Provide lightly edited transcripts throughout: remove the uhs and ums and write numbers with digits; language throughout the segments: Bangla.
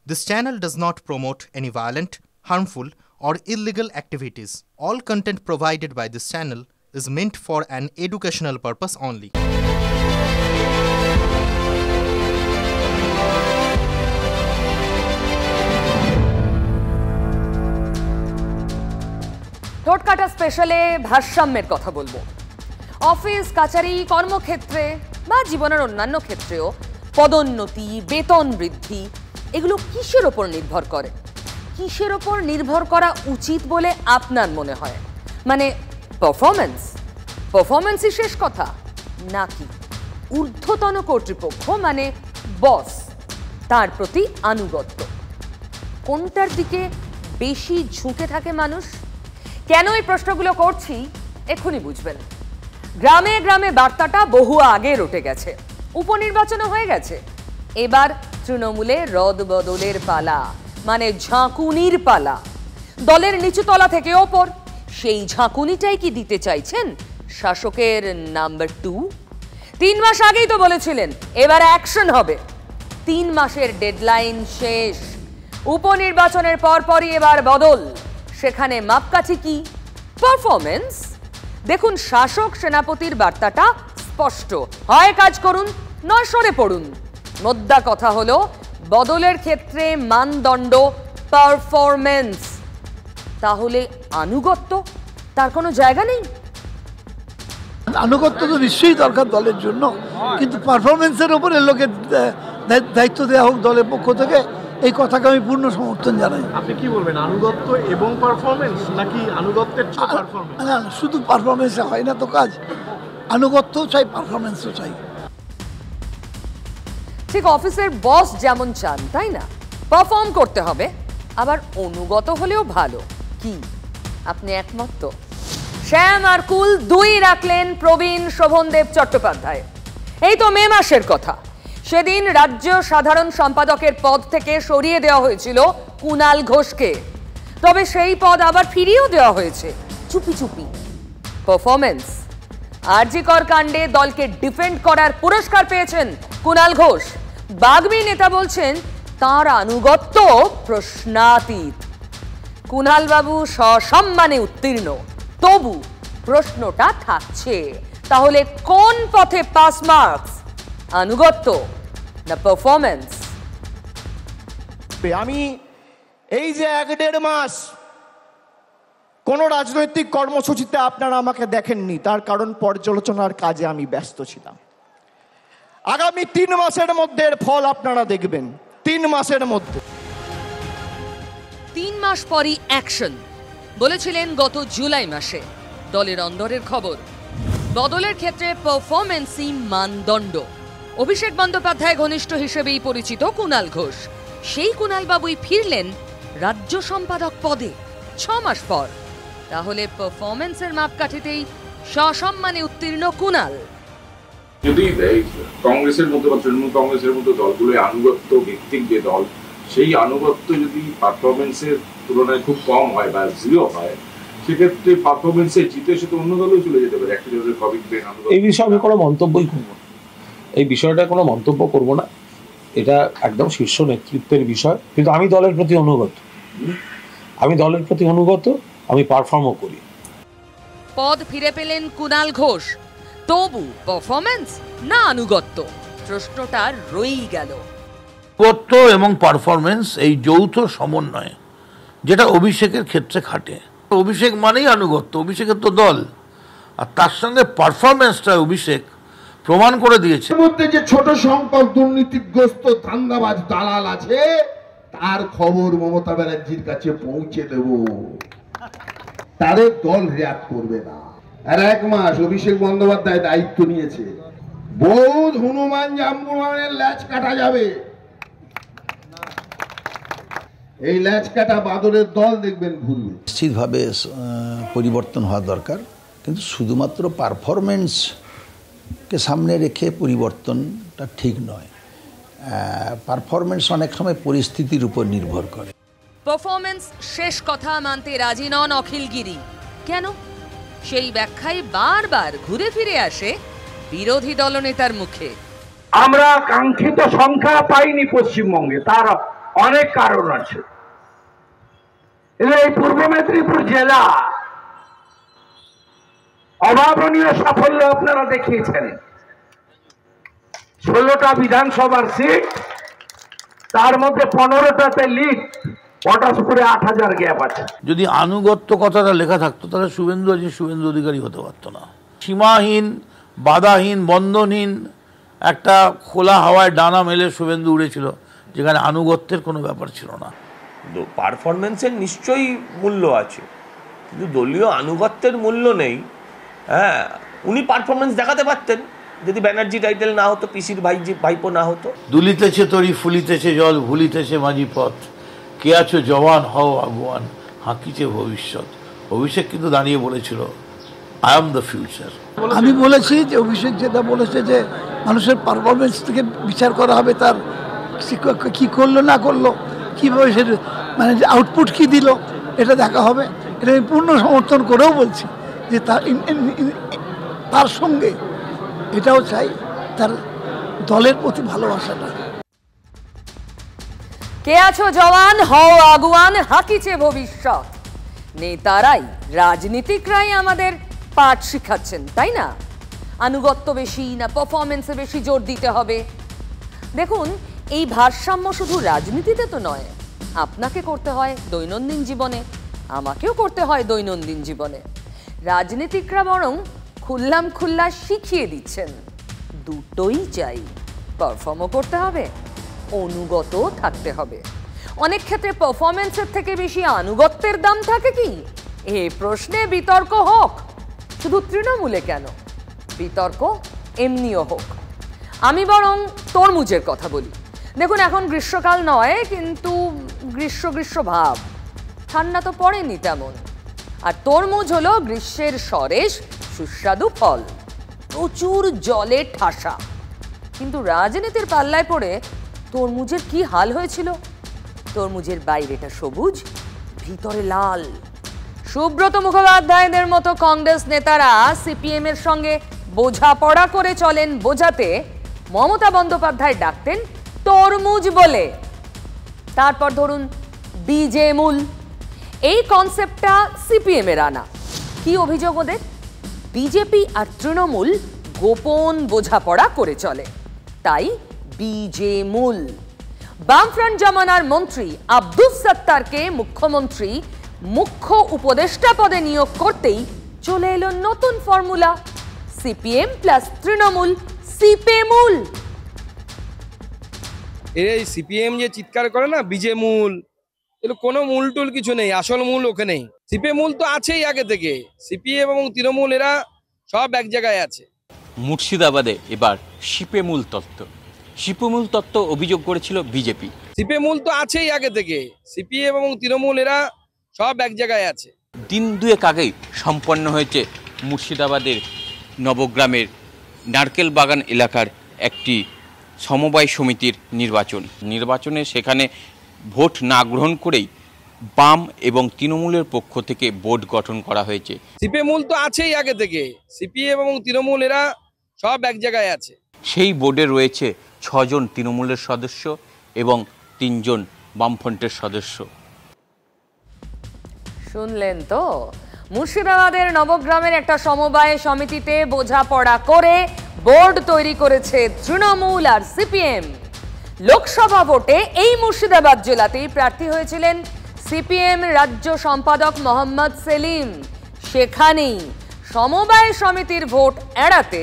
This channel does not promote any violent, harmful, or illegal activities. All content provided by this channel is meant for an educational purpose only. ঠোঁটকাটা স্পেশালে ভারসাম্যের কথা বলবো। অফিস কাচারি কর্মক্ষেত্রে বা জীবনের অন্যান্য ক্ষেত্রেও পদোন্নতি, বেতন বৃদ্ধি এগুলো কিসের ওপর নির্ভর করে? কিসের ওপর নির্ভর করা উচিত বলে আপনার মনে হয়? মানে পারফরমেন্সই শেষ কথা, নাকি ঊর্ধ্বতন কর্তৃপক্ষ মানে বস তার প্রতি আনুগত্য? কোনটার দিকে বেশি ঝুঁকে থাকে মানুষ? কেন এই প্রশ্নগুলো করছি এক্ষুনি বুঝবেন। গ্রামে গ্রামে বার্তাটা বহু আগে রটে গেছে, উপনির্বাচনও হয়ে গেছে। এবার তৃণমূলে রদবদলের পালা, মানে ঝাঁকুনির পালা। দলের নিচুতলা থেকে ওপর সেই ঝাঁকুনিটাই কি দিতে চাইছেন শাসকের নাম্বার 2? 3 মাস আগেই তো বলেছিলেন এবার অ্যাকশন হবে। 3 মাসের ডেডলাইন শেষ। উপনির্বাচনের পরপরই এবার বদল। সেখানে মাপকাঠি কি? পারফরমেন্স। দেখুন, শাসক সেনাপতির বার্তাটা স্পষ্ট, হয় কাজ করুন নয় সরে পড়ুন। মোদ্দা কথা হলো বদলের ক্ষেত্রে মানদণ্ড পারফরমেন্স। তাহলে আনুগত্য তার কোনো জায়গা নেই? আনুগত্য তো নিশ্চয়ই দরকার দলের জন্য, কিন্তু পারফরমেন্সের উপরে লোকের দায়িত্ব দেওয়া হোক দলের পক্ষ থেকে, এই কথাকে আমি পূর্ণ সমর্থন জানাই। আপনি কি বলবেন, আনুগত্য এবং পারফরমেন্স নাকি আনুগত্যের চেয়ে পারফরমেন্স? না, শুধু পারফরমেন্সে হয় না তো কাজ, আনুগত্যও চাই পারফরমেন্সও চাই। ঠিক অফিসের বস যেমন চান তাই না, পারফর্ম করতে হবে, আবার অনুগত হলেও ভালো। কি আপনি একমত তো? শ্যাম আর কুল 2 রাখলেন প্রবীণ শোভনদেব চট্টোপাধ্যায়। এই তো মে মাসের কথা। সেদিন রাজ্য সাধারণ সম্পাদকের পদ থেকে সরিয়ে দেওয়া হয়েছিল কুণাল ঘোষকে। তবে সেই পদ আবার ফিরিয়েও দেওয়া হয়েছে চুপি চুপি। পারফরমেন্স। আরজিকর কাণ্ডে দলকে ডিফেন্ড করার পুরস্কার পেয়েছেন কুণাল ঘোষ। বাগ্মী নেতা বলছেন তার আনুগত্য প্রশ্নাতীত। কুণাল বাবু সসম্মানে উত্তীর্ণ, তবু প্রশ্নটা থাকছে, তাহলে কোন পথে পাস মার্কস? আনুগত্য না পারফরমেন্স? আমি এই যে 1-1.5 মাস কোন রাজনৈতিক কর্মসূচিতে আপনারা আমাকে দেখেননি, তার কারণ পর্যালোচনার কাজে আমি ব্যস্ত ছিলাম। আগামী 3 মাসের মধ্যে এর ফল আপনারা দেখবেন। 3 মাসের মধ্যে। 3 মাস পরই অ্যাকশন বলেছিলেন গত জুলাই মাসে। দলের অন্দরের খবর, বদলের ক্ষেত্রে পারফরমেন্সই মানদণ্ড। অভিষেক বন্দ্যোপাধ্যায় ঘনিষ্ঠ হিসেবেই পরিচিত কুণাল ঘোষ। সেই কুণাল বাবুই ফিরলেন রাজ্য সম্পাদক পদে 6 মাস পর। তাহলে পারফরমেন্সের মাপকাঠিতেই সসম্মানে উত্তীর্ণ কুণাল। যদি কংগ্রেসের মতো বা তৃণমূল কংগ্রেসের মতো দলগুলো আনুগত্য ভিত্তিক যে দল, সেই আনুগত্য যদি পারফরমেন্সের তুলনায় খুব কম হয় বা 0 হয়, সেক্ষেত্রে পারফরমেন্সে জিতে সে তো অন্য দলেও চলে যেতে পারে। একটা দলের কমিটমেন্ট। এই বিষয়ে আমি কোনো মন্তব্যই করব না। এই বিষয়টা কোনো মন্তব্য করব না, এটা একদম শীর্ষ নেতৃত্বের বিষয়। কিন্তু আমি দলের প্রতি অনুগত, আমি পারফর্মও করি। পদ ফিরে পেলেন কুণাল ঘোষ, তবু পারফরমেন্স না আনুগত্য? প্রশ্নটা রয়েই গেল। আনুগত্য এবং পারফরমেন্স এই যৌথ সমন্বয়, যেটা অভিষেকের ক্ষেত্রে খাটে। অভিষেক মানেই আনুগত্য, অভিষেকের তো দল, আর তার সঙ্গে পারফরমেন্সটা অভিষেক প্রমাণ করে দিয়েছে। মধ্যে যে ছোট সংখ্যক দুর্নীতিগ্রস্ত ধান্দাবাজ দালাল আছে, তার খবর মমতা ব্যানার্জির কাছে পৌঁছে দেব। তাদের দল রিয়াক্ট করবে না। আর 1 মাস অভিষেক বন্দ্যোপাধ্যায় দায়িত্ব নিয়েছে, বৌদ্ধ হনুমান জাম্বুমানের ল্যাচ কাটা যাবে। এই ল্যাচ কাটা বাদরের দল দেখবেন ঘুরবে। নিশ্চিতভাবে পরিবর্তন হওয়া দরকার, কিন্তু শুধুমাত্র পারফরমেন্সকে সামনে রেখে পরিবর্তনটা ঠিক নয়। পারফরমেন্স অনেক সময় পরিস্থিতির উপর নির্ভর করে। পারফরমেন্স শেষ কথা মানতে রাজি নন অখিলগিরি। কেন? সেই ব্যাখ্যায় বারবার ঘুরে ফিরে আসে বিরোধী দলনেতার মুখে। আমরা কাঙ্ক্ষিত সংখ্যা পাইনি পশ্চিমবঙ্গে, তার অনেক কারণ আছে। এই পূর্ব মেদিনীপুর জেলা অভাবনীয় সাফল্য আপনারা দেখিয়েছেন। 16টা বিধানসভার সিট, তার মধ্যে 15টাতে লিড, পটাশপুরে 8000 গ্যাপ আছে। যদি আনুগত্য কথাটা লেখা থাকতো তাহলে শুভেন্দু আজ শুভেন্দু অধিকারী হতে পারতো না। সীমাহীন, বাধাহীন, বন্ধনহীন একটা খোলা হাওয়ায় ডানা মেলে শুভেন্দু উড়েছিল, যেখানে আনুগত্যের কোনো ব্যাপার ছিল না। পারফরমেন্সের নিশ্চয়ই মূল্য আছে, কিন্তু দলীয় আনুগত্যের মূল্য নেই। হ্যাঁ, উনি পারফরমেন্স দেখাতে পারতেন যদি ব্যানার্জি টাইটেল না হতো, পিসির ভাইপো না হতো। দুলিতেছে তরি, ফুলিতেছে জল, ভুলিতেছে মাঝি পথ, কে আছো জওয়ান হও আগুয়ান, হাঁকিছে ভবিষ্যৎ। অভিষেক কিন্তু দাঁড়িয়ে বলেছিল আই এম দ্য ফিউচার। আমি বলেছি যে অভিষেক যেটা বলেছে যে মানুষের পারফরমেন্স থেকে বিচার করা হবে, তার কি করলো না করলো, কীভাবে সে মানে আউটপুট কি দিল এটা দেখা হবে। এটা আমি পূর্ণ সমর্থন করেও বলছি যে তার সঙ্গে এটাও চাই তার দলের প্রতি ভালোবাসাটা। কে আছো জওয়ান হও আগুয়ান, হাঁকিছে ভবিষ্যৎ। নেতারাই, রাজনীতিকরাই আমাদের পাঠ শিখাচ্ছেন, তাই না? আনুগত্য বেশি না পারফরমেন্সে বেশি জোর দিতে হবে? দেখুন, এই ভারসাম্য শুধু রাজনীতিতে তো নয়, আপনাকে করতে হয় দৈনন্দিন জীবনে, আমাকেও করতে হয় দৈনন্দিন জীবনে। রাজনীতিকরা বরং খুল্লা শিখিয়ে দিচ্ছেন দুটোই চাই, পারফর্মও করতে হবে, অনুগতও থাকতে হবে। অনেক ক্ষেত্রে পারফরমেন্সের থেকে বেশি আনুগত্যের দাম থাকে কি? এ প্রশ্নে বিতর্ক হোক, শুধু তৃণমূলে কেন, বিতর্ক এমনিও হোক। আমি বরং তরমুজের কথা বলি। দেখুন, এখন গ্রীষ্মকাল নয়, কিন্তু গ্রীষ্ম ভাব, ঠান্ডা তো পড়েনি তেমন। আর তরমুজ হলো গ্রীষ্মের সরেস সুস্বাদু ফল, প্রচুর জলে ঠাসা। কিন্তু রাজনীতির পাল্লায় পড়ে তরমুজের কি হাল হয়েছিল? তরমুজের বাইরেটা সবুজ, ভিতরে লাল। সুব্রত মুখোপাধ্যায়দের মতো কংগ্রেস নেতারা সিপিএম এর সঙ্গে বোঝাপড়া করে চলেন বোঝাতে মমতা বন্দ্যোপাধ্যায় ডাকতেন তরমুজ বলে। তারপর ধরুন বিজে মূল, এই কনসেপ্টটা সিপিএম এর আনা। কি অভিযোগ ওদের? বিজেপি আর তৃণমূল গোপন বোঝাপড়া করে চলে, তাই বিজে মূল। বামফ্রন্ট জমানার মন্ত্রী আব্দুস সাত্তারকে মুখ্যমন্ত্রী মুখ্য উপদেষ্টা পদে নিয়োগ করতেই চলে এলো নতুন ফর্মুলা, সিপিএম প্লাস তৃণমূল সিপেমূল। এই সিপিএম যে চিৎকার করে না বিজে মূল, এগুলো কোনো মূল টুল কিছু নেই, আসল মূল ওখানে নেই। সিপে মূল তো আছেই আগে থেকে, সিপিএম এবং তৃণমূল এরা সব এক জায়গায় আছে। মুর্শিদাবাদে এবার শিপেমূল তত্ত্ব, শিপেমূল তত্ত্ব অভিযোগ করেছিল বিজেপি। সিপে মূল তো আছেই আগে থেকে, সিপিএম এবং তৃণমূল এরা সব এক জায়গায় আছে। দিন দুয়েক আগেই সম্পন্ন হয়েছে মুর্শিদাবাদের নবগ্রামের নারকেল বাগান এলাকার একটি সমবায় সমিতির নির্বাচনে সেখানে ভোট না গ্রহণ করেই বাম এবং তৃণমূলের পক্ষ থেকে বোর্ড গঠন করা হয়েছে। সিপে মূল তো আছেই আগে থেকে, সিপিএম এবং তৃণমূল এরা সব এক জায়গায় আছে। সেই বোর্ডে রয়েছে 6 জন তৃণমূলের সদস্য এবং 3 জন বামফ্রন্টের সদস্য। শুনলেন তো, মুর্শিদাবাদের নবগ্রামের একটা সমবায় সমিতিতে বোঝাপড়া করে বোর্ড তৈরি করেছে তৃণমূল আর সিপিএম। লোকসভা ভোটে এই মুর্শিদাবাদ জেলাতেই প্রার্থী হয়েছিলেন সিপিএম রাজ্য সম্পাদক মোহাম্মদ সেলিম। সেখানেই সমবায় সমিতির ভোট এড়াতে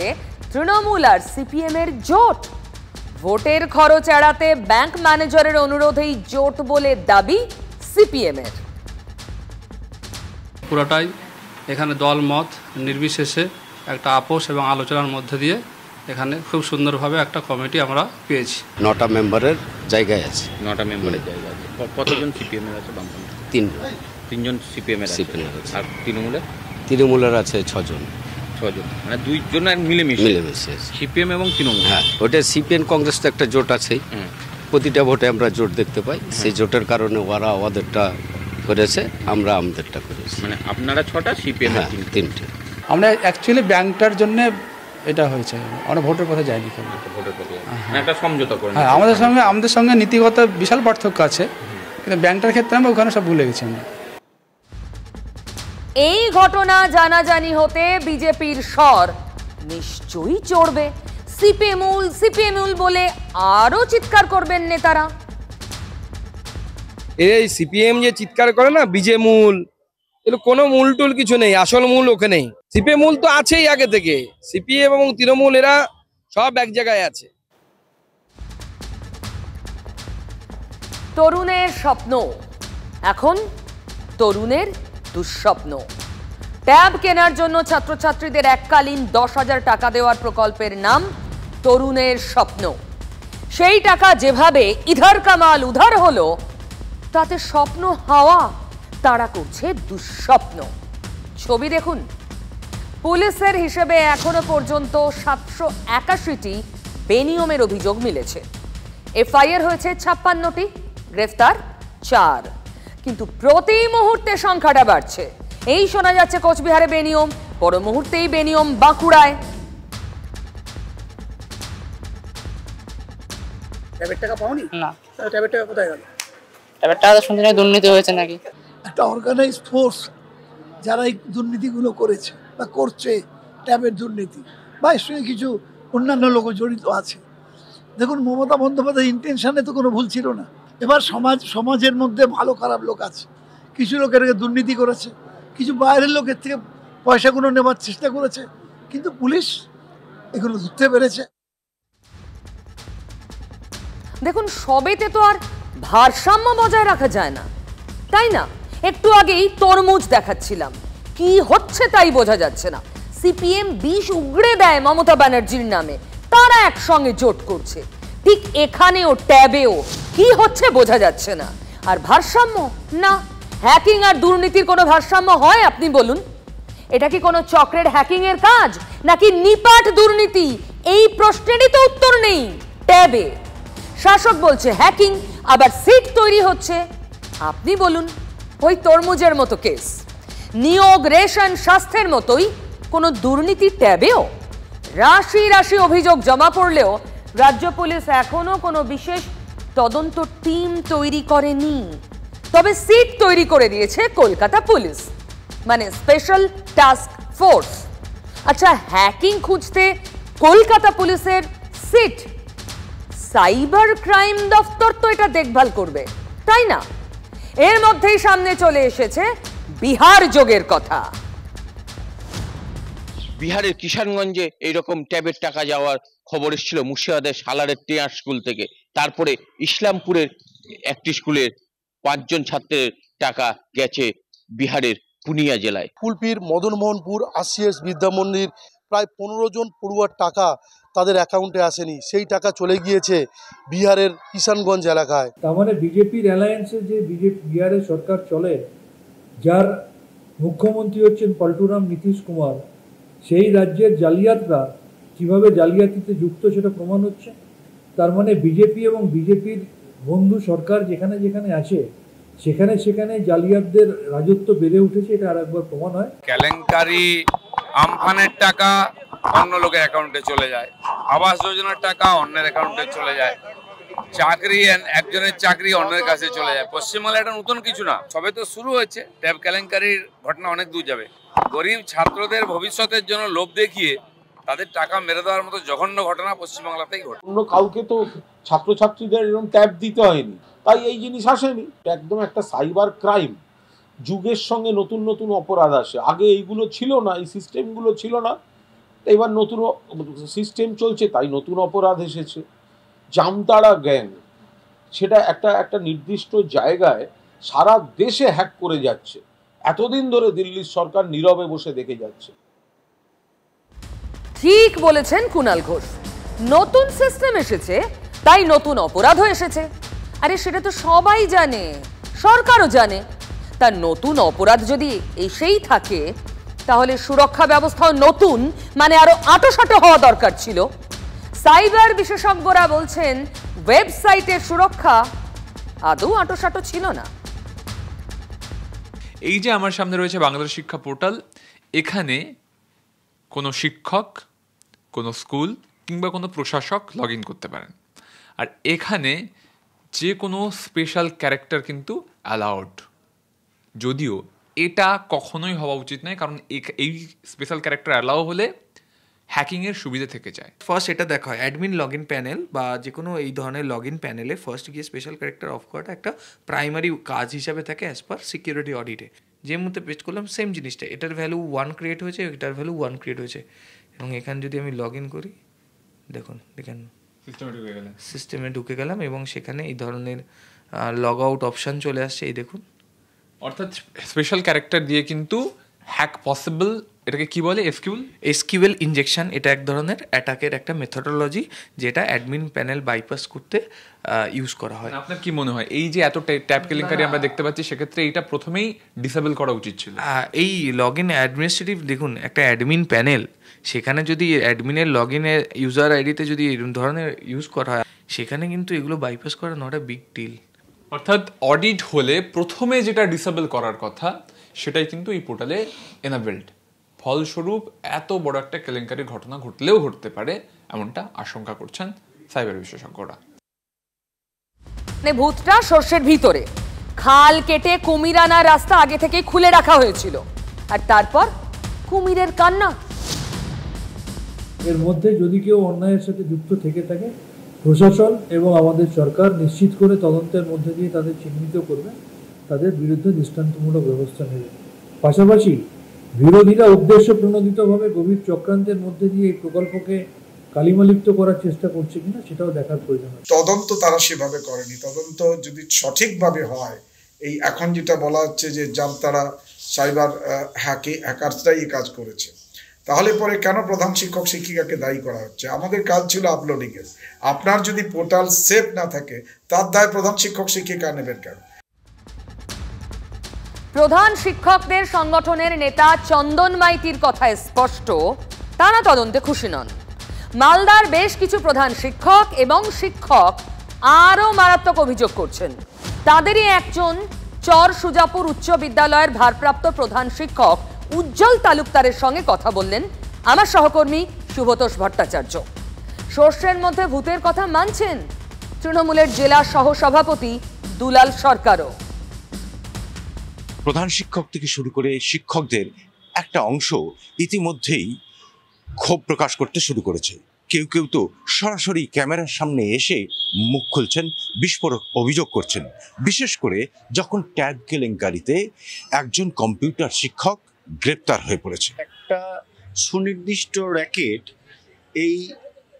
তৃণমূল আর সিপিএম এর জোট। ভোটের খরচ এড়াতে ব্যাংক ম্যানেজারের অনুরোধেই জোট বলে দাবি সিপিএম এর। পুরোটাই এখানে দল মত নির্বিশেষে একটা আপোষ এবং আলোচনার মধ্যে দিয়ে এখানে খুব সুন্দরভাবে একটা কমিটি আমরা পেয়েছি। 9টা মেম্বারের জায়গায় আছে। 9টা মেম্বারের জায়গা আছে। কতজন সিপিএম এর আছে? 3 জন সিপিএম এর আছে। আর তৃণমূলের আছে 6 জন। 6 জন মানে 2 জন মিলেমিশে সিপিএম এবং তৃণমূল। হ্যাঁ, ওটা সিপিএম কংগ্রেস তো একটা জোট আছেই, প্রতিটা ভোটে আমরা জোট দেখতে পাই। সেই জোটের কারণে ওরা ওদেরটা করেছে, আমরা আমাদেরটা করেছি। মানে আপনারা 6টা, সিপিএম 3টে। আমরা অ্যাকচুয়ালি ব্যাংকটার জন্য এটা হয়েছে, আমরা ভোটের পথে যাইনি। ভোটের পথে একটা সমঝোতা করে, হ্যাঁ, আমাদের সঙ্গে নীতিগত বিশাল পার্থক্য আছে, কিন্তু ব্যাংকটার ক্ষেত্রে আমরা ওখানে সব ভুলে গেছি। আমরা এই ঘটনা জানাজানি হতে বিজেপির স্বর নিশ্চয়ই চড়বে। সিপিএমউল বলে আরো চিৎকার করবেন নেতারা। এই সিপিএম যে চিৎকার করে না বিজেমূল, এগুলো কোনো মূল টুল কিছু নেই, আসল মূল ওখানেই। সিপিএমউল তো আছেই আগে থেকে, সিপিএম এবং তৃণমূল এরা সব এক জায়গায় আছে। তরুণের স্বপ্ন এখন তরুণের দুঃস্বপ্ন। ট্যাব কেনার জন্য ছাত্রছাত্রীদের এককালীন 10,000 টাকা দেওয়ার প্রকল্পের নাম তরুণের স্বপ্ন। সেই টাকা যেভাবে ইধার কামাল উধার হলো, তাতে স্বপ্ন হাওয়া তাড়া করছে দুঃস্বপ্ন। ছবি দেখুন। পুলিশের হিসেবে এখনো পর্যন্ত 781টি বেনিয়মের অভিযোগ মিলেছে। এফআইআর হয়েছে 56টি, গ্রেফতার 4। কিন্তু প্রতি মুহূর্তে সংখ্যাটা বাড়ছে। এই শোনা যাচ্ছে কোচবিহারে বেনিয়ম, পর মুহূর্তেই বেনিয়ম বাঁকুড়ায়। ট্যাবের টাকা পাওনি? না। ট্যাবের টাকা কোথায় গেল? ট্যাবের টাকা তো শুনছি দুর্নীতি হয়েছে নাকি। একটা অর্গানাইজ ফোর্স যারা এই দুর্নীতিগুলো করেছে বা করছে, ট্যাবের দুর্নীতি বা এর সঙ্গে কিছু অন্যান্য লোক জড়িত আছে। দেখুন, মমতা বন্দ্যোপাধ্যায় ইন্টেনশনে তো কোনো ভুল ছিল না। এবার সমাজের মধ্যে ভালো খারাপ লোক আছে, কিছু লোকের দুর্নীতি করেছে, কিছু বাইরের লোকের থেকে পয়সাগুলো নেওয়ার চেষ্টা করেছে, কিন্তু পুলিশ এগুলো ধরতে পেরেছে। দেখুন, সবেতে তো আর ভারসাম্য বজায় রাখা যায় না, তাই না? একটু আগেই তরমুজ দেখাচ্ছিলাম, কি হচ্ছে তাই বোঝা যাচ্ছে না। সিপিএম বিষ উগড়ে দেয় মমতা ব্যানার্জির নামে, তারা একসঙ্গে জোট করছে। ঠিক এখানেও ট্যাবেও কি হচ্ছে বোঝা যাচ্ছে না। আর ভারসাম্য না, হ্যাকিং আর দুর্নীতির কোনো ভারসাম্য হয় আপনি বলুন? এটা কি কোনো চক্রের হ্যাকিং এর কাজ, নাকি নিপাট দুর্নীতি? এই প্রশ্নেরই তো উত্তর নেই ট্যাবে। শাসক বলছে হ্যাকিং, আবার সিট তৈরি হচ্ছে। আপনি বলুন, ওই তরমুজের মতো কেস। নিয়োগ, রেশন, স্বাস্থ্যের মতোই কোনো দুর্নীতি ট্যাবেও। রাশি রাশি অভিযোগ জমা পড়লেও রাজ্য পুলিশ এখনো কোনো বিশেষ তদন্ত টিম তৈরি করেনি। তবে সিট তৈরি করে দিয়েছে কলকাতা পুলিশ, মানে স্পেশাল টাস্ক ফোর্স। আচ্ছা, হ্যাকিং খুঁজতে কলকাতা পুলিশের সিট, সাইবার ক্রাইম দফতর তো এটা দেখভাল করবে, তাই না? এর মধ্যেই সামনে চলে এসেছে বিহার যোগের কথা। বিহারের কিষানগঞ্জে এইরকম ট্যাবের টাকা যাওয়ার খবর এসেছিল মুর্শিদাবাদের সালারের টিয়ার স্কুল থেকে। তারপরে ইসলামপুরের একটি স্কুলের 5 জন ছাত্রের টাকা গেছে বিহারের পুনিয়া জেলায়। কুলপির মদনমোহনপুর আসিএস বিদ্যা মন্দির প্রায় 15 জন পড়ুয়ার টাকা তাদের অ্যাকাউন্টে আসেনি, সেই টাকা চলে গিয়েছে বিহারের কিষানগঞ্জ এলাকায়। তার মানে বিজেপির অ্যালায়েন্সে যে বিহারের সরকার চলে, যার মুখ্যমন্ত্রী হচ্ছেন পল্টুরাম নীতিশ কুমার, সেই রাজ্যের জালিয়াতরা কিভাবে জালিয়াতিতে যুক্ত সেটা প্রমাণ হচ্ছে। তার মানে বিজেপি এবং বিজেপির বন্ধু সরকার যেখানে যেখানে আছে, সেখানে সেখানে জালিয়াতদের রাজত্ব বেড়ে উঠেছে, এটা আর একবার প্রমাণ হয়। কেলেঙ্কারি, আমফানের টাকা অন্য লোকের অ্যাকাউন্টে চলে যায়, আবাস যোজনার টাকা অন্যের অ্যাকাউন্টে চলে যায়, চাকরি একজনের চাকরি অন্যের কাছে চলে যায়। পশ্চিমবাংলা এটা নতুন কিছু না, সবে তো শুরু হয়েছে। ট্যাব কেলেঙ্কারির ঘটনা অনেক দূর যাবে। গরিব ছাত্রদের ভবিষ্যতের জন্য লোভ দেখিয়ে তাদের টাকা মেরে দেওয়ার মতো জঘন্য ঘটনা পশ্চিমবাংলাতেই ঘটে। অন্য কাউকে তো ছাত্রছাত্রীদের এরকম ট্যাব দিতে হয়নি, তাই এই জিনিস আসেনি। একদম একটা সাইবার ক্রাইম যুগের সঙ্গে নতুন নতুন অপরাধ আসে। আগে এইগুলো ছিল না, এই সিস্টেমগুলো ছিল না, এবার নতুন সিস্টেম চলছে, তাই নতুন অপরাধ এসেছে। জামতাড়া গ্যাং, সেটা একটা নির্দিষ্ট জায়গায় সারা দেশে হ্যাক করে যাচ্ছে। এতদিন ধরে দিল্লির সরকার নীরবে বসে দেখে যাচ্ছে। ঠিক বলেছেন কুণাল ঘোষ, নতুন সিস্টেম এসেছে তাই নতুন অপরাধও এসেছে। আরে সেটা তো সবাই জানে, সরকারও জানে। তার নতুন অপরাধ যদি এসেই থাকে, তাহলে সুরক্ষা ব্যবস্থাও নতুন, মানে আরো আঁটোসাঁটো হওয়া দরকার ছিল। সাইবার বিশেষজ্ঞরা বলছেন ওয়েবসাইটের সুরক্ষা আদৌ আঁটোসাঁটো ছিল না। এই যে আমার সামনে রয়েছে বাংলাদেশ শিক্ষা পোর্টাল, এখানে কোনো শিক্ষক কোনো স্কুল কিংবা কোনো প্রশাসক লগ ইন করতে পারেন। আর এখানে যে কোনো স্পেশাল ক্যারেক্টার কিন্তু অ্যালাউড, যদিও এটা কখনোই হওয়া উচিত নয়, কারণ এই স্পেশাল ক্যারেক্টার অ্যালাউ হলে হ্যাকিংয়ের সুবিধা থেকে যায়। ফার্স্ট এটা দেখা হয় অ্যাডমিন লগ ইন প্যানেল বা যে কোনো এই ধরনের লগ ইন প্যানেলে ফার্স্ট গিয়ে স্পেশাল ক্যারেক্টার অফ করাটা একটা প্রাইমারি কাজ হিসাবে থাকে অ্যাজ পার সিকিউরিটি অডিটে। যে মুহূর্তে পেস্ট করলাম সেম জিনিসটা, এটার ভ্যালু 1 ক্রিয়েট হয়েছে, এটার ভ্যালু 1 ক্রিয়েট হয়েছে, এবং এখানে যদি আমি লগ ইন করি দেখুন সিস্টেমে ঢুকে গেলাম এবং সেখানে এই ধরনের লগ আউট অপশান চলে আসছে, এই দেখুন। অর্থাৎ স্পেশাল ক্যারেক্টার দিয়ে কিন্তু হ্যাক পসিবল। এটাকে কি বলে? SQL injection. এটা এক ধরনের অ্যাটাকের একটা মেথডোলজি যেটা অ্যাডমিন প্যানেল বাইপাস করতে ইউজ করা হয়। আপনার কি মনে হয় এই যে এত ট্যাব কেলেঙ্কারি আমরা দেখতে পাচ্ছি, সেক্ষেত্রে এইটা প্রথমেই ডিসেবল করা উচিত ছিল? এই লগ ইন অ্যাডমিনিস্ট্রেটিভ, দেখুন একটা অ্যাডমিন প্যানেল, সেখানে যদি অ্যাডমিনের লগ ইনের ইউজার আইডিতে যদি এরকম ধরনের ইউজ করা হয়, সেখানে কিন্তু এগুলো বাইপাস করা নট আ বিগ ডিল। অর্থাৎ অডিট হলে প্রথমে যেটা ডিসেবল করার কথা সেটাই কিন্তু এই পোর্টালে এনাবেলড। ফলস্বরূপ এত বড় একটা কেলেঙ্কারির ঘটনা ঘটলেও ঘটতে পারে এমনটা আশঙ্কা করছেন সাইবার বিশেষজ্ঞরা। ভূতটা সর্ষের ভিতরে, খাল কেটে কুমির আনার রাস্তা আগে থেকে খুলে রাখা হয়েছিল, আর তারপর কুমিরের কান্না। এর মধ্যে যদি কেউ অন্যায়ের সাথে যুক্ত থেকে থাকে, প্রশাসন এবং আমাদের সরকার নিশ্চিত করে তদন্তের মধ্যে দিয়ে তাদের চিহ্নিত করবে, তাদের বিরুদ্ধে দৃষ্টান্তমূলক ব্যবস্থা নেবে। পাশাপাশি বিরোধীরা উদ্দেশ্য প্রণোদিতভাবে গভীর চক্রান্তের মধ্যে দিয়ে এই প্রকল্পকে কালিমালিপ্ত করার চেষ্টা করছে কিনা সেটাও দেখার প্রয়োজন। তদন্ত তারা সেভাবে করেনি। তদন্ত যদি সঠিকভাবে হয়, এই এখন যেটা বলা হচ্ছে যে জামতারা সাইবার হ্যাকার্সরাই এই কাজ করেছে, তাহলে পরে কেন প্রধান শিক্ষক শিক্ষিকাকে দায়ী করা হচ্ছে? আমাদের কাজ ছিল আপলোডিংয়ের। আপনার যদি পোর্টাল সেফ না থাকে, তার দায় প্রধান শিক্ষক শিক্ষিকা নেবেন কেন? প্রধান শিক্ষকদের সংগঠনের নেতা চন্দন মাইতির কথায় স্পষ্ট, তারা তদন্তে খুশি নন। মালদার বেশ কিছু প্রধান শিক্ষক এবং শিক্ষক আরও মারাত্মক অভিযোগ করছেন। তাদেরই একজন চর সুজাপুর উচ্চ বিদ্যালয়ের ভারপ্রাপ্ত প্রধান শিক্ষক উজ্জ্বল তালুকদারের সঙ্গে কথা বললেন আমার সহকর্মী শুভতোষ ভট্টাচার্য। সর্ষের মধ্যে ভূতের কথা মানছেন তৃণমূলের জেলা সহসভাপতি দুলাল সরকারও। প্রধান শিক্ষক থেকে শুরু করে শিক্ষকদের একটা অংশ ইতিমধ্যেই ক্ষোভ প্রকাশ করতে শুরু করেছে। কেউ কেউ তো সরাসরি ক্যামেরার সামনে এসে মুখ খুলছেন, বিস্ফোরক অভিযোগ করছেন, বিশেষ করে যখন ট্যাব কেলেঙ্কারিতে একজন কম্পিউটার শিক্ষক গ্রেপ্তার হয়ে পড়েছে। একটা সুনির্দিষ্ট র্যাকেট এই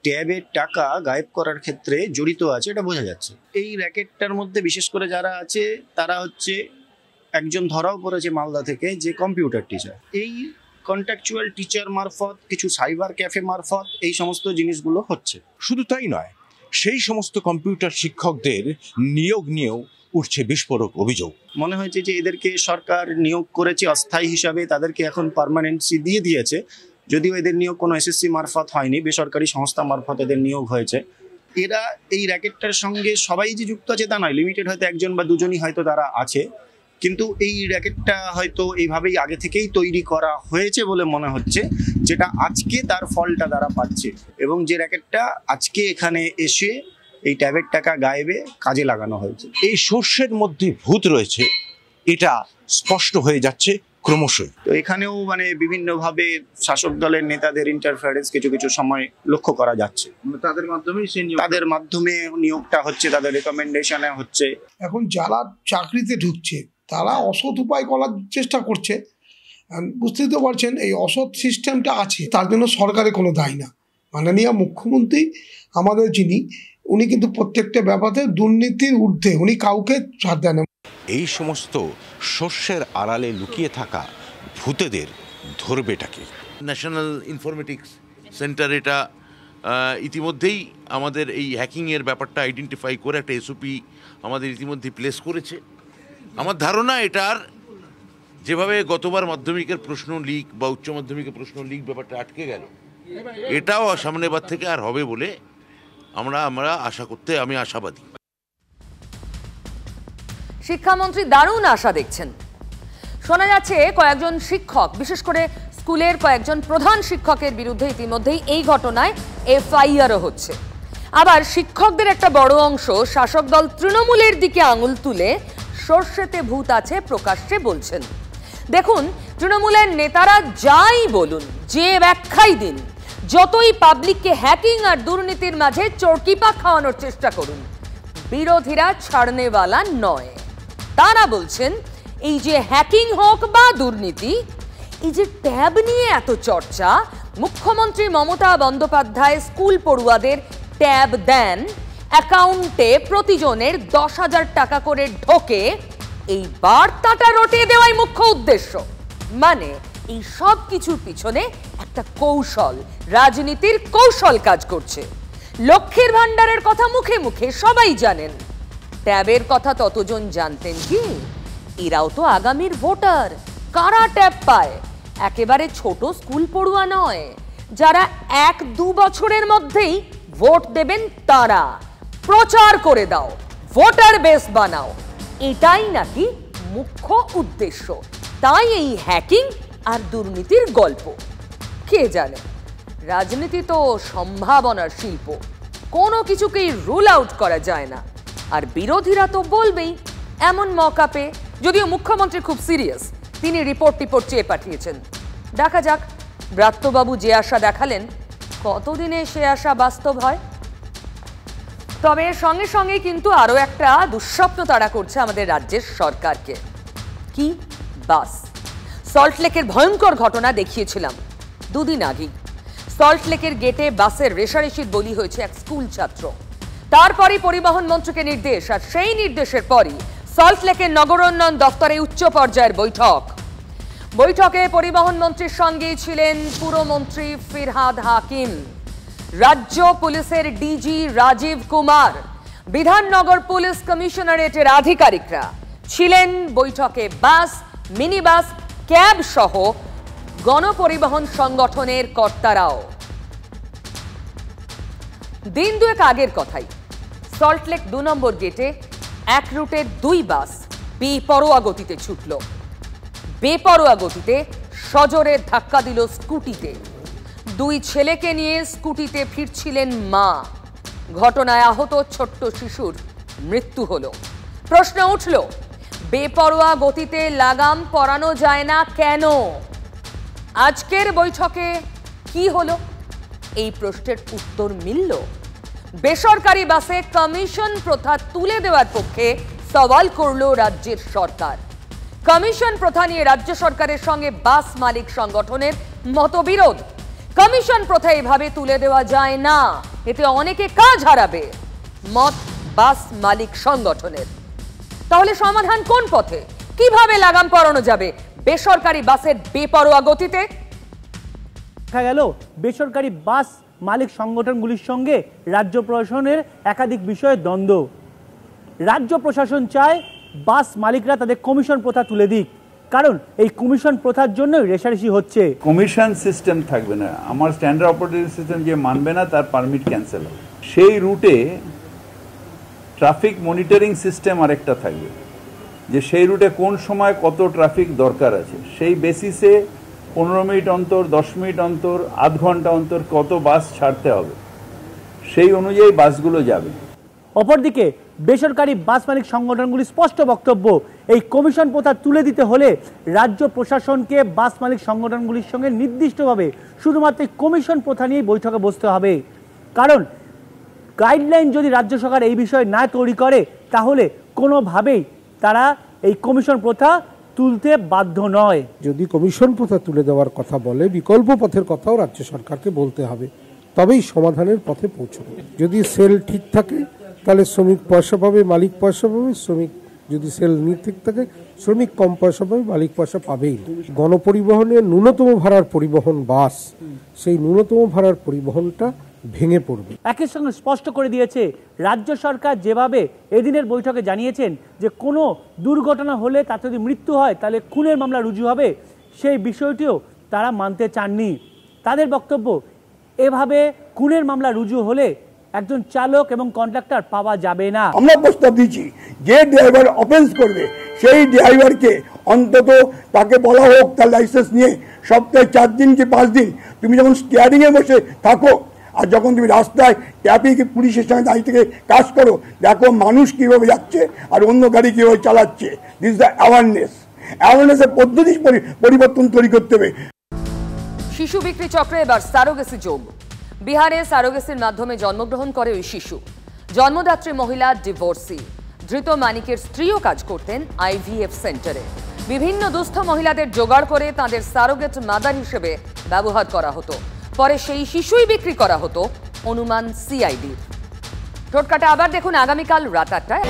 ট্যাবের টাকা গায়েব করার ক্ষেত্রে জড়িত আছে, এটা বোঝা যাচ্ছে। এই র্যাকেটটার মধ্যে বিশেষ করে যারা আছে তারা হচ্ছে একজন ধরাও পড়েছে মালদা থেকে, যে কম্পিউটার টিচার। এই কন্ট্রাকচুয়াল টিচার মারফত, কিছু সাইবার ক্যাফে মারফত এই সমস্ত জিনিসগুলো হচ্ছে। শুধু তাই নয়, সেই সমস্ত কম্পিউটার শিক্ষকদের নিয়োগ নিয়েও উঠছে বিস্ফোরক অভিযোগ। মনে হয়েছে যে এদেরকে সরকার নিয়োগ করেছে অস্থায়ী হিসাবে, তাদেরকে এখন পার্মানেন্সি দিয়ে দিয়েছে, যদিও এদের নিয়োগ কোনো এসএসসি মারফত হয়নি, বেসরকারি সংস্থা মারফত এদের নিয়োগ হয়েছে। এরা এই র্যাকেটটার সঙ্গে সবাই যে যুক্ত আছে তা নয়, লিমিটেড হয়তো একজন বা দুজনই হয়তো তারা আছে, কিন্তু এই র্যাকেটটা হয়তো এইভাবেই আগে থেকেই তৈরি করা হয়েছে বলে মনে হচ্ছে, যেটা আজকে তার ফলটা তারা পাচ্ছে, এবং যে র্যাকেটটা আজকে এখানে এসে এই ট্যাবের টাকা গায়েবে কাজে লাগানো হয়েছে। এই সর্ষের মধ্যে ভূত রয়েছে, এটা স্পষ্ট হয়ে যাচ্ছে ক্রমশই। তো এখানেও মানে বিভিন্নভাবে শাসক দলের নেতাদের ইন্টারফারেন্স কিছু কিছু সময় লক্ষ্য করা যাচ্ছে। তাদের মাধ্যমে নিয়োগটা হচ্ছে, তাদের রেকমেন্ডেশনে হচ্ছে। এখন যারা চাকরিতে ঢুকছে তারা অসৎ উপায় করার চেষ্টা করছে। বুঝতেই তো পারছেন এই অসৎ সিস্টেমটা আছে, তার জন্য সরকারের কোনো দায় না। মাননীয় মুখ্যমন্ত্রী আমাদের যিনি, উনি কিন্তু প্রত্যেকটা ব্যাপারে দুর্নীতির ঊর্ধ্বে, উনি কাউকে ছাড় দেন না। এই সমস্ত শস্যের আড়ালে লুকিয়ে থাকা ভূতেদের ধরবেটাকে। ন্যাশনাল ইনফরমেটিক্স সেন্টার এটা ইতিমধ্যেই আমাদের এই হ্যাকিংয়ের ব্যাপারটা আইডেন্টিফাই করে একটা এসওপি আমাদের ইতিমধ্যেই প্লেস করেছে। আমার ধারণা এটার যেভাবে গতবার মাধ্যমিকের প্রশ্ন লিক বা উচ্চ মাধ্যমিকের প্রশ্ন লিক ব্যাপারটা আটকে গেল, এটাও সামনেবার থেকে আর হবে বলে আমরা আশা করতে আমি আশাবাদী। শিক্ষামন্ত্রী দারুণ আশা দেখছেন। শোনা যাচ্ছে কয়েকজন শিক্ষক, বিশেষ করে স্কুলের কয়েকজন প্রধান শিক্ষকের বিরুদ্ধে ইতিমধ্যেই এই ঘটনায় এফআইআরও হচ্ছে। আবার শিক্ষকদের একটা বড় অংশ শাসক দল তৃণমূলের দিকে আঙুল তুলে সর্ষেতে ভূত আছে প্রকাশ্যে বলছেন। দেখুন, তৃণমূলের নেতারা যাই বলুন, যে ব্যাখ্যাই দিন, যতই পাবলিককে হ্যাকিং আর দুর্নীতির মাঝে চরকিপা খাওয়ানোর চেষ্টা করুন, বিরোধীরা ছাড়নেওয়ালা নয়। তারা বলছেন এই যে হ্যাকিং হোক বা দুর্নীতি, এই যে ট্যাব নিয়ে এত চর্চা, মুখ্যমন্ত্রী মমতা বন্দ্যোপাধ্যায় স্কুল পড়ুয়াদের ট্যাব দেন, অ্যাকাউন্টে প্রতিজনের 10,000 টাকা করে ঢোকে, এই বার্তাটা রটিয়ে দেওয়াই মুখ্য উদ্দেশ্য। মানে এই সব কিছুর পিছনে একটা কৌশল, রাজনীতির কৌশল কাজ করছে। লক্ষ্মীর ভান্ডারের কথা মুখে মুখে সবাই জানেন, ট্যাবের কথা ততজন জানতেন কি? এরাও তো আগামীর ভোটার। কারা ট্যাব পায়? একেবারে ছোট স্কুল পড়ুয়া নয়, যারা 1-2 বছরের মধ্যেই ভোট দেবেন তারা। প্রচার করে দাও, ভোটার বেস বানাও, এটাই নাকি মুখ্য উদ্দেশ্য। তাই এই হ্যাকিং আর দুর্নীতির গল্প। কে জানে, রাজনীতি তো সম্ভাবনার শিল্প, কোনো কিছুকেই রুল আউট করা যায় না। আর বিরোধীরা তো বলবেই এমন মৌকা পেয়ে। যদিও মুখ্যমন্ত্রী খুব সিরিয়াস, তিনি রিপোর্ট চেয়ে পাঠিয়েছেন। দেখা যাক ব্রাত্যবাবু যে আশা দেখালেন কতদিনে সে আশা বাস্তব হয়। তবে সঙ্গে সঙ্গে কিন্তু আরো একটা দুঃস্বপ্ন তাড়া করছে আমাদের রাজ্যের সরকারকে। কি? বাস। সল্টলেকের ভয়ঙ্কর ঘটনা দেখিয়েছিলাম 2 দিন আগে। সল্টলেকের গেটে বাসের রেষারেষির বলি হয়েছে এক স্কুল ছাত্র। তারপরই পরিবহন মন্ত্রীকে নির্দেশ, আর সেই নির্দেশের পরই সল্টলেকের নগরোন্নয়ন দপ্তরে উচ্চ পর্যায়ের বৈঠক। বৈঠকে পরিবহন মন্ত্রীর সঙ্গে ছিলেন পুরমন্ত্রী ফিরহাদ হাকিম, রাজ্য পুলিশের ডিজি রাজীব কুমার, বিধাননগর পুলিশ কমিশনারেটের আধিকারিকরা ছিলেন বৈঠকে। বাস, মিনি বাস, ক্যাব সহ গণপরিবহন সংগঠনের কর্তারাও। দিন 2 আগের কথাই, সল্টলেক 2 নম্বর গেটে এক রুটের 2 বাস বেপরোয়া গতিতে ছুটল। বেপরোয়া গতিতে সজোরে ধাক্কা দিল স্কুটিতে। 2 ছেলেকে নিয়ে স্কুটিতে ফিরছিলেন মা। ঘটনায় আহত ছোট্ট শিশুর মৃত্যু হলো। প্রশ্ন উঠল, বেপরোয়া গতিতে লাগাম পরানো যায় না কেন? আজকের বৈঠকে কি হলো? এই প্রশ্নের উত্তর মিলল। বেসরকারি বাসে কমিশন প্রথা তুলে দেওয়ার পক্ষে সওয়াল করল রাজ্যের সরকার। কমিশন প্রথা নিয়ে রাজ্য সরকারের সঙ্গে বাস মালিক সংগঠনের মতবিরোধ। কমিশন প্রথা এভাবে তুলে দেওয়া যায় না, এতে অনেকে কাজ হারাবে, মত বাস মালিক সংগঠনের। তাহলে সমাধান কোন পথে? কিভাবে লাগাম পরানো যাবে বেসরকারি বাসের বেপরোয়া গতিতে? দেখা গেল বেসরকারি বাস মালিক সংগঠনগুলির সঙ্গে রাজ্য প্রশাসনের একাধিক বিষয়ে দ্বন্দ্ব। রাজ্য প্রশাসন চায় বাস মালিকরা তাদের কমিশন প্রথা তুলে দিক, কারণ এই কমিশন প্রথার জন্য রেষারেষি হচ্ছে। কমিশন সিস্টেম থাকবে না, আমার স্ট্যান্ডার্ড অপারেটিং সিস্টেম যে মানবে না তার পারমিট ক্যান্সেল হবে। সেই রুটে ট্রাফিক মনিটরিং সিস্টেম আরেকটা থাকবে, যে সেই রুটে কোন সময় কত ট্রাফিক দরকার আছে, সেই বেসিসে 15 মিনিট অন্তর, 10 মিনিট অন্তর, আধ ঘন্টা অন্তর কত বাস ছাড়তে হবে, সেই অনুযায়ী বাসগুলো যাবে। অপরদিকে বেসরকারি বাস মালিক সংগঠনগুলি স্পষ্ট বক্তব্য, এই কমিশন প্রথা তুলে দিতে হলে রাজ্য প্রশাসনকে বাস মালিক সংগঠনগুলির সঙ্গে নির্দিষ্টভাবে শুধুমাত্র কমিশন প্রথা নিয়ে বৈঠকে বসতে হবে। কারণ গাইডলাইন যদি রাজ্য সরকার এই বিষয়ে না তৈরি করে, তাহলে কোনোভাবেই তারা এই কমিশন প্রথা তুলতে বাধ্য নয়। যদি কমিশন প্রথা তুলে দেওয়ার কথা বলে, বিকল্প পথের কথাও রাজ্য সরকারকে বলতে হবে, তবেই সমাধানের পথে পৌঁছবে। যদি সেল ঠিক থাকে তাহলে শ্রমিক পয়সা পাবে, মালিক পয়সা পাবে। শ্রমিক যদি সেল ঠিক থাকে, শ্রমিক কম পয়সা পাবে, মালিক পয়সা পাবেই। গণপরিবহনের ন্যূনতম ভাড়ার পরিবহন বাস, সেই ন্যূনতম ভাড়ার পরিবহনটা ভেঙে পড়বে। একই সঙ্গে স্পষ্ট করে দিয়েছে রাজ্য সরকার, যেভাবে এদিনের বৈঠকে জানিয়েছেন যে কোনো দুর্ঘটনা হলে তার যদি মৃত্যু হয় তাহলে খুনের মামলা রুজু হবে, সেই বিষয়টিও তারা মানতে চাননি। তাদের বক্তব্য, এভাবে খুনের মামলা রুজু হলে একজন চালক এবং কন্ডাক্টর পাওয়া যাবে না। আমরা প্রস্তাব দিচ্ছি, যে ড্রাইভার অফেন্স করবে সেই ড্রাইভারকে অন্তত তাকে বলা হোক তার লাইসেন্স নিয়ে সপ্তাহে 4 দিন কি 5 দিন তুমি যখন স্টিয়ারিংয়ে বসে থাকো আর যখন তুমি রাস্তায় ট্রাফিক পুলিশের সঙ্গে দাঁড়িয়ে থেকে কাজ করো, দেখো মানুষ কীভাবে যাচ্ছে আর অন্য গাড়ি কীভাবে চালাচ্ছে। দিস দ্য অ্যাওয়ারনেসের পদ্ধতি পরিবর্তন তৈরি করতে হবে। শিশু বিক্রি চক্রে এবার সারোগেসি যোগ। বিহারে সারোগেসির মাধ্যমে জন্মগ্রহণ করে ওই শিশু। জন্মদাত্রী মহিলা ডিভোর্সি। ধৃত মানিকের স্ত্রীও কাজ করতেন IVF সেন্টারে। বিভিন্ন দুস্থ মহিলাদের জোগাড় করে তাদের সারোগেট মাদার হিসেবে ব্যবহার করা হতো। পরে সেই শিশুই বিক্রি করা হতো, অনুমান CIDর। টোটকাটা আবার দেখুন আগামীকাল রাত 8টায়।